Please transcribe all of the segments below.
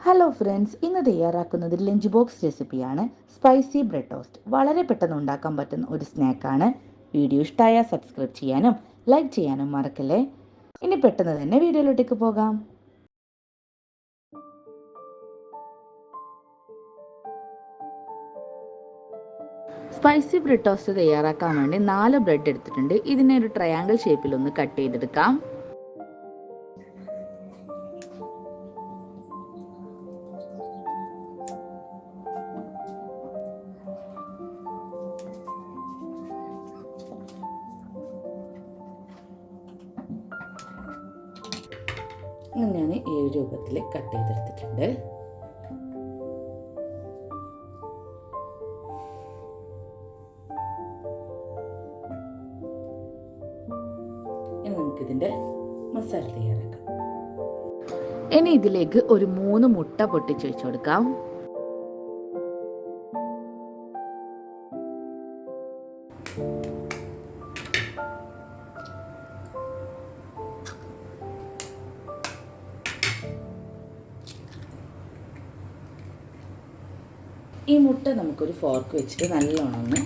Hello friends, ഇന്ന് തയ്യാറാക്കുന്നത് lunch box റെസിപ്പിയാണ് സ്പൈസി ബ്രെഡ് ടോസ്റ്റ്. വളരെ പെട്ടെന്ന് ഉണ്ടാക്കാൻ പറ്റുന്ന ഒരു സ്നാക്കാണ്. വീഡിയോ ഇഷ്ടമായാൽ സബ്സ്ക്രൈബ് ചെയ്യാനും ലൈക്ക് ചെയ്യാനും മറക്കല്ലേ. ഇനി പെട്ടെന്ന് തന്നെ വീഡിയോയിലോട്ടേക്ക് പോകാം. സ്പൈസി ബ്രെഡ് ടോസ്റ്റ് തയ്യാറാക്കാൻ വേണ്ടി 4 ബ്രെഡ് എടുത്തിട്ടുണ്ട്. ഇതിനെ ഒരു ട്രയാങ്കിൾ ഷേപ്പിൽ ഒന്ന് കട്ട് ചെയ്തെടുക്കാം. ഞാൻ ഈ രൂപത്തിൽ കട്ട് ചെയ്തെടുത്തിട്ടുണ്ട്. ഇനി നമുക്കിതിൻ്റെ മസാല തയ്യാറാക്കാം. ഇനി ഇതിലേക്ക് ഒരു 3 മുട്ട പൊട്ടിച്ച് വെച്ച് കൊടുക്കാം. ഈ മുട്ട നമുക്കൊരു ഫോർക്ക് വെച്ചിട്ട് നല്ലോണം ഒന്ന്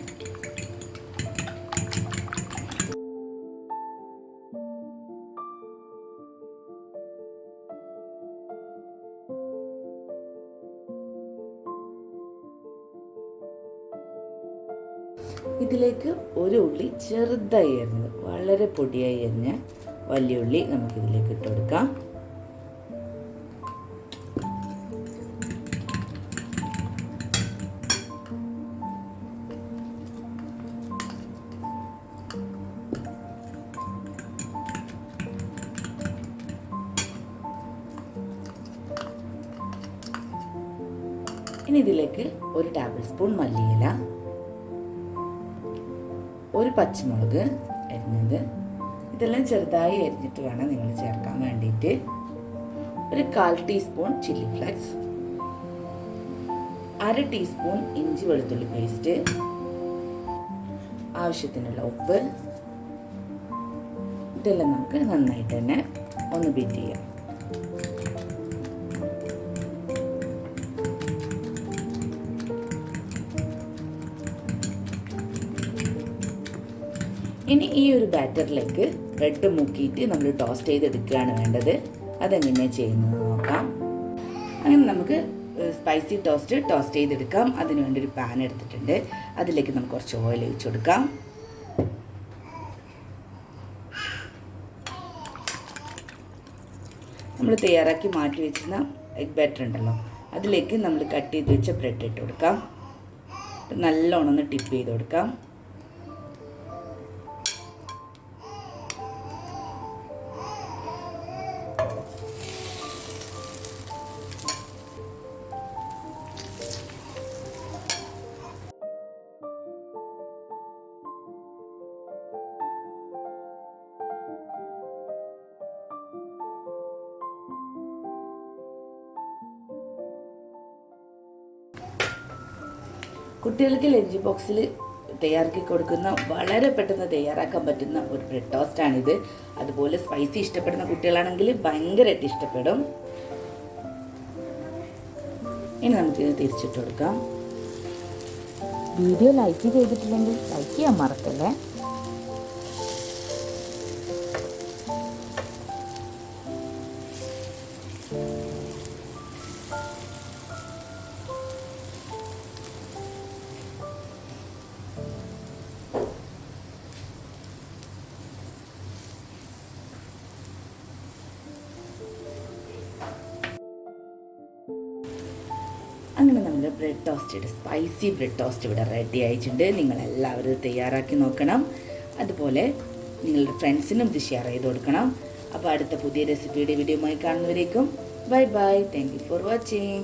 ഇതിലേക്ക് ഒരു ഉള്ളി ചെറുതായി അരിഞ്ഞത്, വളരെ പൊടിയായി അരിഞ്ഞ വലിയ ഉള്ളി നമുക്കിതിലേക്ക് ഇട്ട് കൊടുക്കാം. ഇനി ഇതിലേക്ക് 1 ടേബിൾ സ്പൂൺ മല്ലിയില, ഒരു പച്ചമുളക് അരിഞ്ഞത്, ഇതെല്ലാം ചെറുതായി അരിഞ്ഞിട്ട് വേണം നിങ്ങൾ ചേർക്കാൻ വേണ്ടിയിട്ട്. ഒരു 1/4 ടീസ്പൂൺ ചില്ലി ഫ്ലേക്സ്, 1/2 ടീസ്പൂൺ ഇഞ്ചി വെളുത്തുള്ളി പേസ്റ്റ്, ആവശ്യത്തിനുള്ള ഉപ്പ്. ഇതെല്ലാം നമുക്ക് നന്നായിട്ട് തന്നെ ഒന്ന് ബീറ്റ് ചെയ്യാം. ഇനി ഈ ഒരു ബാറ്ററിലേക്ക് ബ്രെഡ് മുക്കിയിട്ട് നമ്മൾ ടോസ്റ്റ് ചെയ്തെടുക്കുകയാണ് വേണ്ടത്. അതെങ്ങനെ ചെയ്യുന്നത് നോക്കാം. അങ്ങനെ നമുക്ക് സ്പൈസി ടോസ്റ്റ് ചെയ്തെടുക്കാം. അതിന് വേണ്ടി ഒരു പാൻ എടുത്തിട്ടുണ്ട്. അതിലേക്ക് നമുക്ക് കുറച്ച് ഓയിൽ ഒഴിച്ച് കൊടുക്കാം. നമ്മൾ തയ്യാറാക്കി മാറ്റി വെച്ചിരുന്ന എഗ് ബാറ്റർ ഉണ്ടല്ലോ, അതിലേക്ക് നമ്മൾ കട്ട് ചെയ്ത് വെച്ച ബ്രെഡ് ഇട്ട് കൊടുക്കാം. നല്ലോണം ഒന്ന് ടിപ്പ് ചെയ്ത് കൊടുക്കാം. കുട്ടികൾക്ക് ലഞ്ച് ബോക്സിൽ തയ്യാറാക്കി കൊടുക്കുന്ന വളരെ പെട്ടെന്ന് തയ്യാറാക്കാൻ പറ്റുന്ന ഒരു ബ്രെഡ് ടോസ്റ്റാണിത്. അതുപോലെ സ്പൈസി ഇഷ്ടപ്പെടുന്ന കുട്ടികളാണെങ്കിൽ ഭയങ്കരമായിട്ട് ഇഷ്ടപ്പെടും. ഇനി നമുക്ക് തിരിച്ചിട്ട് കൊടുക്കാം. വീഡിയോ ലൈക്ക് ചെയ്തിട്ടില്ലെങ്കിൽ ലൈക്ക് ചെയ്യാൻ മറക്കല്ലേ. അങ്ങനെ നമ്മുടെ സ്പൈസി ബ്രെഡ് ടോസ്റ്റ് ഇവിടെ റെഡി ആയിട്ടുണ്ട്. നിങ്ങളെല്ലാവരും തയ്യാറാക്കി നോക്കണം. അതുപോലെ നിങ്ങളുടെ ഫ്രണ്ട്സിനും ഇത് ഷെയർ ചെയ്ത് കൊടുക്കണം. അപ്പോൾ അടുത്ത പുതിയ റെസിപ്പിയുടെ വീഡിയോയുമായി കാണുന്നവരേക്കും bye bye. Thank you for watching.